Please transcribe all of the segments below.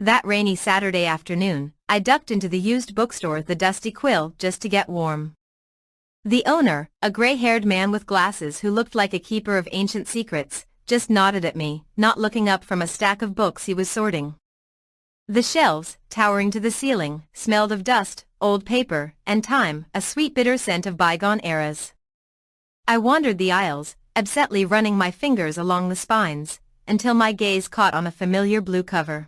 That rainy Saturday afternoon, I ducked into the used bookstore at the Dusty Quill just to get warm. The owner, a gray-haired man with glasses who looked like a keeper of ancient secrets, just nodded at me, not looking up from a stack of books he was sorting. The shelves, towering to the ceiling, smelled of dust, old paper, and time, a sweet bitter scent of bygone eras. I wandered the aisles, absently running my fingers along the spines, until my gaze caught on a familiar blue cover.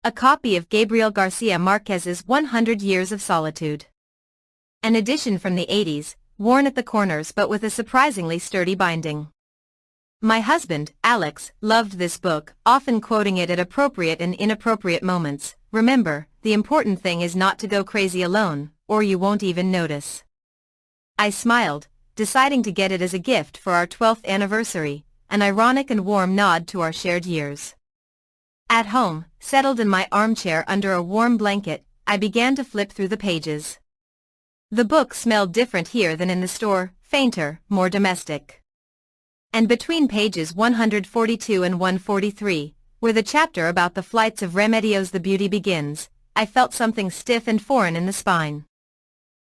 A copy of Gabriel Garcia Marquez's 100 Years of Solitude. An edition from the 80s, worn at the corners but with a surprisingly sturdy binding. My husband, Alex, loved this book, often quoting it at appropriate and inappropriate moments. Remember, the important thing is not to go crazy alone, or you won't even notice. I smiled, deciding to get it as a gift for our 12th anniversary, an ironic and warm nod to our shared years. At home, settled in my armchair under a warm blanket, I began to flip through the pages. The book smelled different here than in the store, fainter, more domestic. And between pages 142 and 143, where the chapter about the flights of Remedios the Beauty begins, I felt something stiff and foreign in the spine.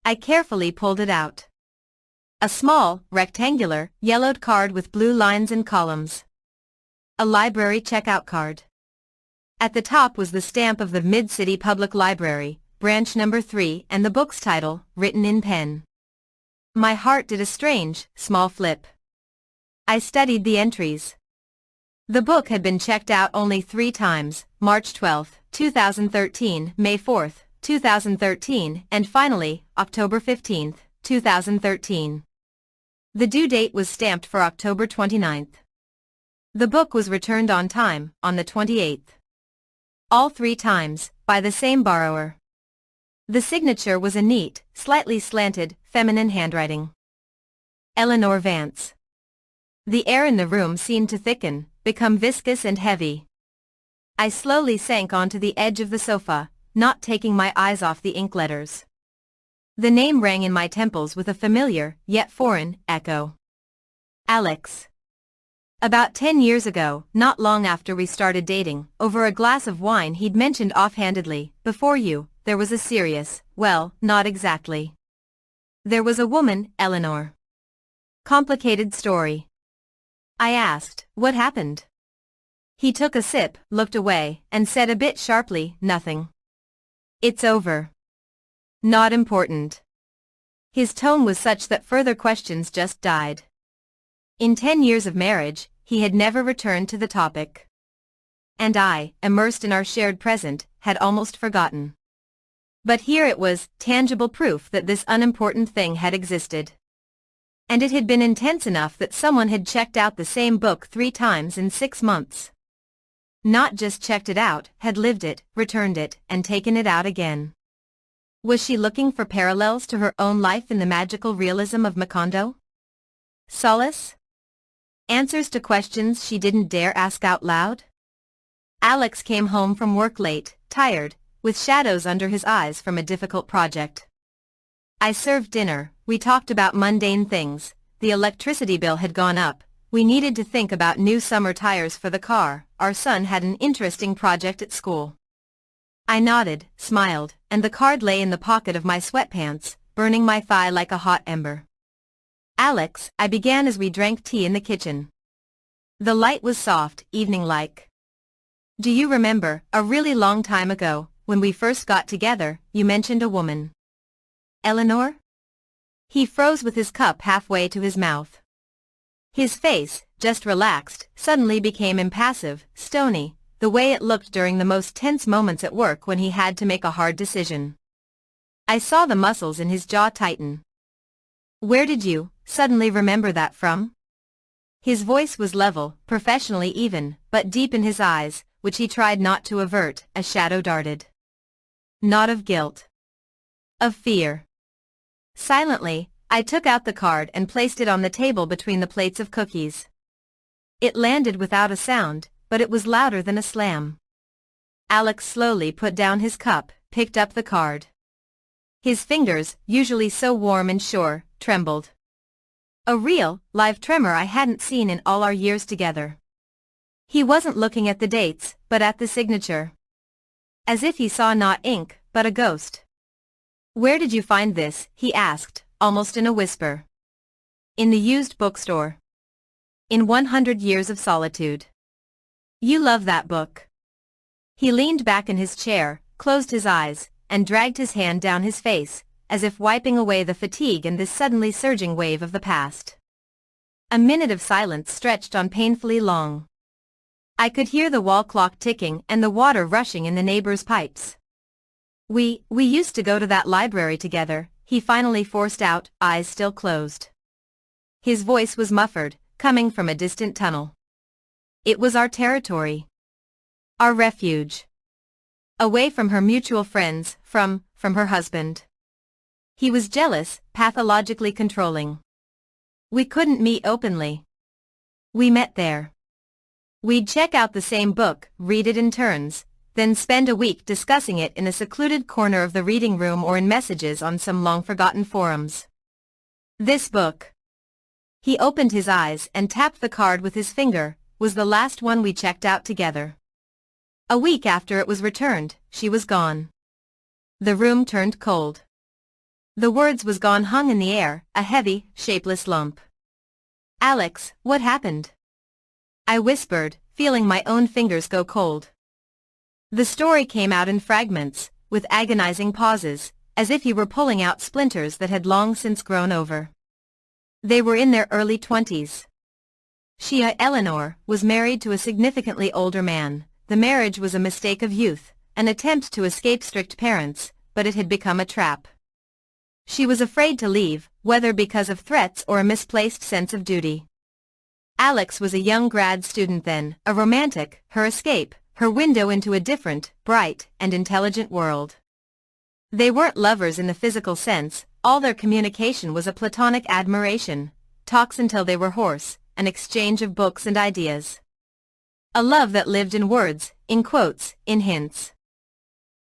I carefully pulled it out. A small, rectangular, yellowed card with blue lines and columns. A library checkout card. At the top was the stamp of the Mid-City Public Library, branch number 3, and the book's title, written in pen. My heart did a strange, small flip. I studied the entries. The book had been checked out only 3 times, March 12, 2013, May 4, 2013, and finally, October 15, 2013. The due date was stamped for October 29. The book was returned on time, on the 28th. All 3 times, by the same borrower. The signature was a neat, slightly slanted, feminine handwriting. Eleanor Vance. The air in the room seemed to thicken, become viscous and heavy. I slowly sank onto the edge of the sofa, not taking my eyes off the ink letters. The name rang in my temples with a familiar, yet foreign, echo. Alex. About 10 years ago, not long after we started dating, over a glass of wine he'd mentioned offhandedly, "Before you, there was a serious, well, not exactly. There was a woman, Eleanor. Complicated story." I asked, "What happened?" He took a sip, looked away, and said a bit sharply, "Nothing. It's over. Not important." His tone was such that further questions just died. In 10 years of marriage, he had never returned to the topic. And I, immersed in our shared present, had almost forgotten. But here it was, tangible proof that this unimportant thing had existed. And it had been intense enough that someone had checked out the same book 3 times in 6 months. Not just checked it out, had lived it, returned it, and taken it out again. Was she looking for parallels to her own life in the magical realism of Macondo? Solace? Answers to questions she didn't dare ask out loud? Alex came home from work late, tired, with shadows under his eyes from a difficult project. I served dinner, we talked about mundane things. The electricity bill had gone up, we needed to think about new summer tires for the car, our son had an interesting project at school. I nodded, smiled, and the card lay in the pocket of my sweatpants, burning my thigh like a hot ember. "Alex," I began as we drank tea in the kitchen. The light was soft, evening-like. "Do you remember, a really long time ago, when we first got together, you mentioned a woman? Eleanor?" He froze with his cup halfway to his mouth. His face, just relaxed, suddenly became impassive, stony, the way it looked during the most tense moments at work when he had to make a hard decision. I saw the muscles in his jaw tighten. "Where did you suddenly remember that from?" His voice was level, professionally even, but deep in his eyes, which he tried not to avert, a shadow darted. Not of guilt. Of fear. Silently, I took out the card and placed it on the table between the plates of cookies. It landed without a sound, but it was louder than a slam. Alex slowly put down his cup, picked up the card. His fingers, usually so warm and sure, trembled. A real, live tremor I hadn't seen in all our years together. He wasn't looking at the dates, but at the signature. As if he saw not ink, but a ghost. "Where did you find this?" he asked, almost in a whisper. "In the used bookstore. In 100 Years of Solitude. You love that book." He leaned back in his chair, closed his eyes, and dragged his hand down his face, as if wiping away the fatigue and this suddenly surging wave of the past. A minute of silence stretched on painfully long. I could hear the wall clock ticking and the water rushing in the neighbors' pipes. We used to go to that library together," he finally forced out, eyes still closed. His voice was muffled, coming from a distant tunnel. "It was our territory. Our refuge. Away from her mutual friends, from her husband. He was jealous, pathologically controlling. We couldn't meet openly. We met there. We'd check out the same book, read it in turns, then spend a week discussing it in a secluded corner of the reading room or in messages on some long-forgotten forums. This book." He opened his eyes and tapped the card with his finger, "was the last one we checked out together. A week after it was returned, she was gone." The room turned cold. The words "was gone" hung in the air, a heavy, shapeless lump. "Alex, what happened?" I whispered, feeling my own fingers go cold. The story came out in fragments, with agonizing pauses, as if he were pulling out splinters that had long since grown over. They were in their early 20s. She, Eleanor, was married to a significantly older man. The marriage was a mistake of youth, an attempt to escape strict parents, but it had become a trap. She was afraid to leave, whether because of threats or a misplaced sense of duty. Alex was a young grad student then, a romantic, her escape, her window into a different, bright, and intelligent world. They weren't lovers in the physical sense, all their communication was a platonic admiration, talks until they were hoarse, an exchange of books and ideas. A love that lived in words, in quotes, in hints.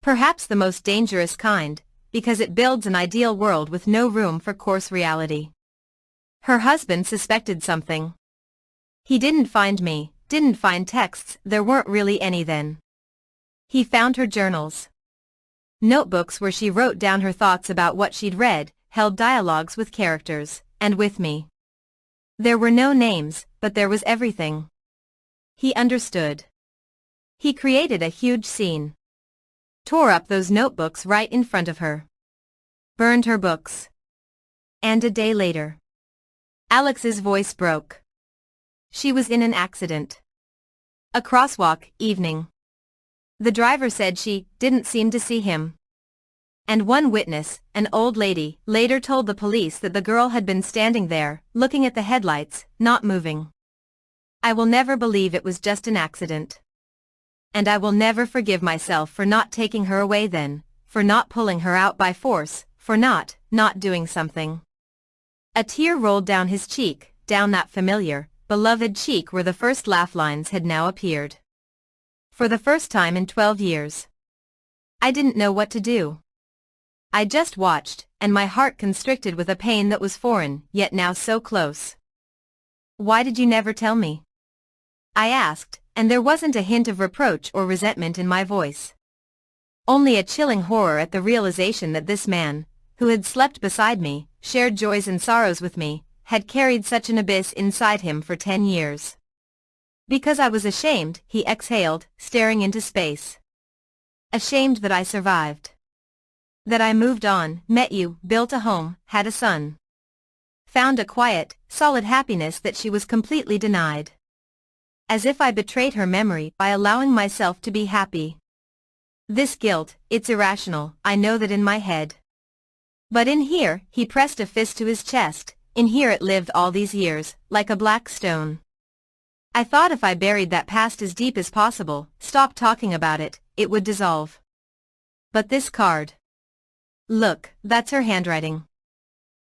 Perhaps the most dangerous kind, because it builds an ideal world with no room for coarse reality. Her husband suspected something. He didn't find me, didn't find texts, there weren't really any then. He found her journals. Notebooks where she wrote down her thoughts about what she'd read, held dialogues with characters, and with me. There were no names, but there was everything. He understood. He created a huge scene. Tore up those notebooks right in front of her. Burned her books. And a day later. Alex's voice broke. She was in an accident. A crosswalk, evening. The driver said she didn't seem to see him. And one witness, an old lady, later told the police that the girl had been standing there, looking at the headlights, not moving. I will never believe it was just an accident. And I will never forgive myself for not taking her away then, for not pulling her out by force, for not doing something. A tear rolled down his cheek, down that familiar, beloved cheek where the first laugh lines had now appeared. For the first time in 12 years. I didn't know what to do. I just watched, and my heart constricted with a pain that was foreign, yet now so close. "Why did you never tell me?" I asked, and there wasn't a hint of reproach or resentment in my voice. Only a chilling horror at the realization that this man, who had slept beside me, shared joys and sorrows with me, had carried such an abyss inside him for 10 years. Because I was ashamed, he exhaled, staring into space. Ashamed that I survived. That I moved on, met you, built a home, had a son. Found a quiet, solid happiness that she was completely denied. As if I betrayed her memory by allowing myself to be happy. This guilt, it's irrational, I know that in my head. But in here, he pressed a fist to his chest, in here it lived all these years, like a black stone. I thought if I buried that past as deep as possible, stopped talking about it, it would dissolve. But this card. Look, that's her handwriting.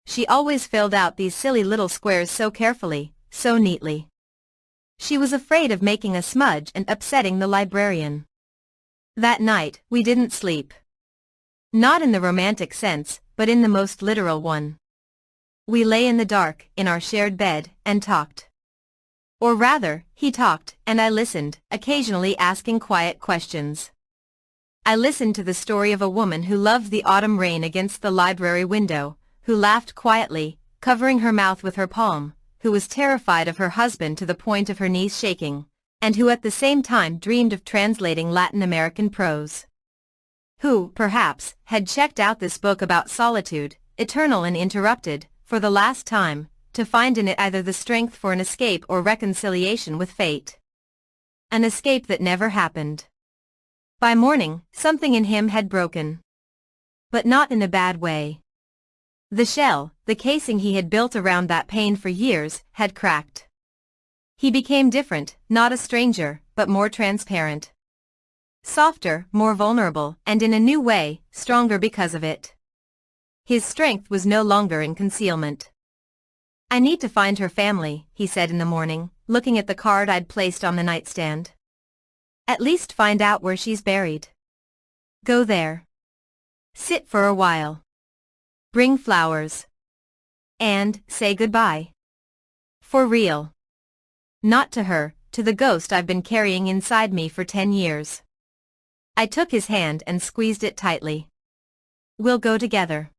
She always filled out these silly little squares so carefully, so neatly. She was afraid of making a smudge and upsetting the librarian. That night, we didn't sleep. Not in the romantic sense, but in the most literal one. We lay in the dark, in our shared bed, and talked. Or rather, he talked, and I listened, occasionally asking quiet questions. I listened to the story of a woman who loved the autumn rain against the library window, who laughed quietly, covering her mouth with her palm, who was terrified of her husband to the point of her knees shaking, and who at the same time dreamed of translating Latin American prose. Who, perhaps, had checked out this book about solitude, eternal and interrupted, for the last time, to find in it either the strength for an escape or reconciliation with fate. An escape that never happened. By morning, something in him had broken. But not in a bad way. The shell, the casing he had built around that pain for years, had cracked. He became different, not a stranger, but more transparent. Softer, more vulnerable, and in a new way, stronger because of it. His strength was no longer in concealment. "I need to find her family," he said in the morning, looking at the card I'd placed on the nightstand. "At least find out where she's buried. Go there. Sit for a while. Bring flowers. And say goodbye. For real. Not to her, to the ghost I've been carrying inside me for 10 years. I took his hand and squeezed it tightly. "We'll go together."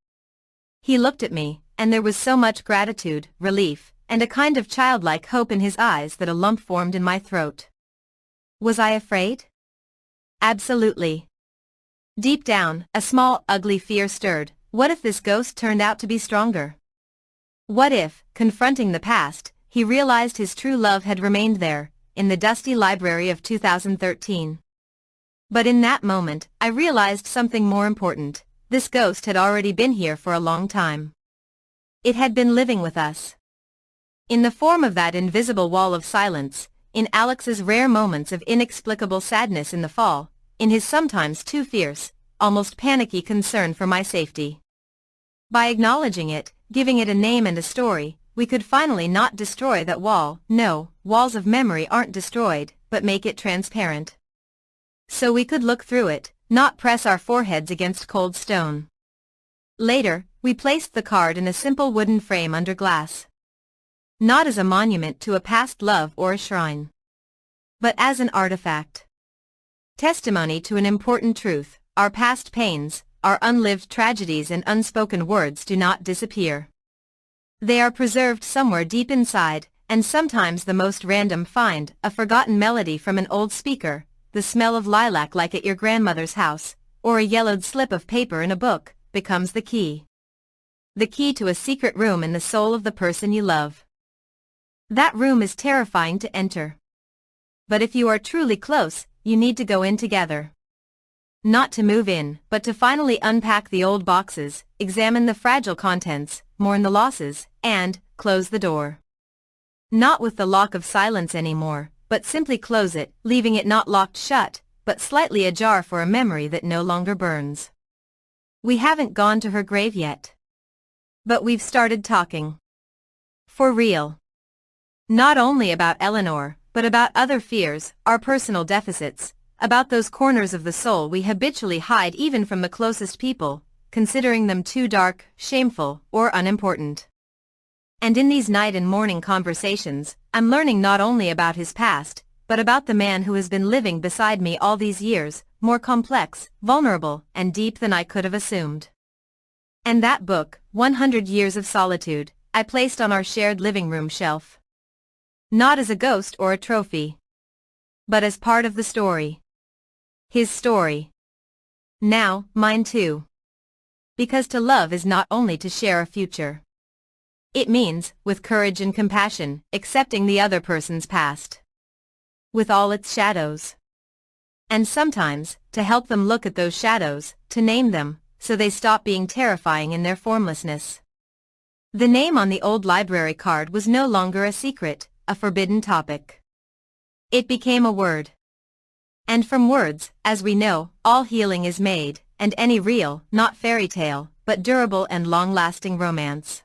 He looked at me, and there was so much gratitude, relief, and a kind of childlike hope in his eyes that a lump formed in my throat. Was I afraid? Absolutely. Deep down, a small, ugly fear stirred. What if this ghost turned out to be stronger? What if, confronting the past, he realized his true love had remained there, in the dusty library of 2013? But in that moment, I realized something more important. This ghost had already been here for a long time. It had been living with us. In the form of that invisible wall of silence, in Alex's rare moments of inexplicable sadness in the fall, in his sometimes too fierce, almost panicky concern for my safety. By acknowledging it, giving it a name and a story, we could finally not destroy that wall. No, walls of memory aren't destroyed, but make it transparent. So we could look through it, not press our foreheads against cold stone. Later, we placed the card in a simple wooden frame under glass. Not as a monument to a past love or a shrine, but as an artifact. Testimony to an important truth: our past pains, our unlived tragedies and unspoken words do not disappear. They are preserved somewhere deep inside, and sometimes the most random find, a forgotten melody from an old speaker, the smell of lilac like at your grandmother's house, or a yellowed slip of paper in a book, becomes the key. The key to a secret room in the soul of the person you love. That room is terrifying to enter. But if you are truly close, you need to go in together. Not to move in, but to finally unpack the old boxes, examine the fragile contents, mourn the losses, and close the door. Not with the lock of silence anymore, but simply close it, leaving it not locked shut, but slightly ajar for a memory that no longer burns. We haven't gone to her grave yet. But we've started talking. For real. Not only about Eleanor, but about other fears, our personal deficits, about those corners of the soul we habitually hide even from the closest people, considering them too dark, shameful, or unimportant. And in these night and morning conversations, I'm learning not only about his past, but about the man who has been living beside me all these years, more complex, vulnerable, and deep than I could have assumed. And that book, 100 Years of Solitude, I placed on our shared living room shelf. Not as a ghost or a trophy, but as part of the story. His story. Now, mine too. Because to love is not only to share a future. It means, with courage and compassion, accepting the other person's past. With all its shadows. And sometimes, to help them look at those shadows, to name them, so they stop being terrifying in their formlessness. The name on the old library card was no longer a secret, a forbidden topic. It became a word. And from words, as we know, all healing is made, and any real, not fairy tale, but durable and long-lasting romance.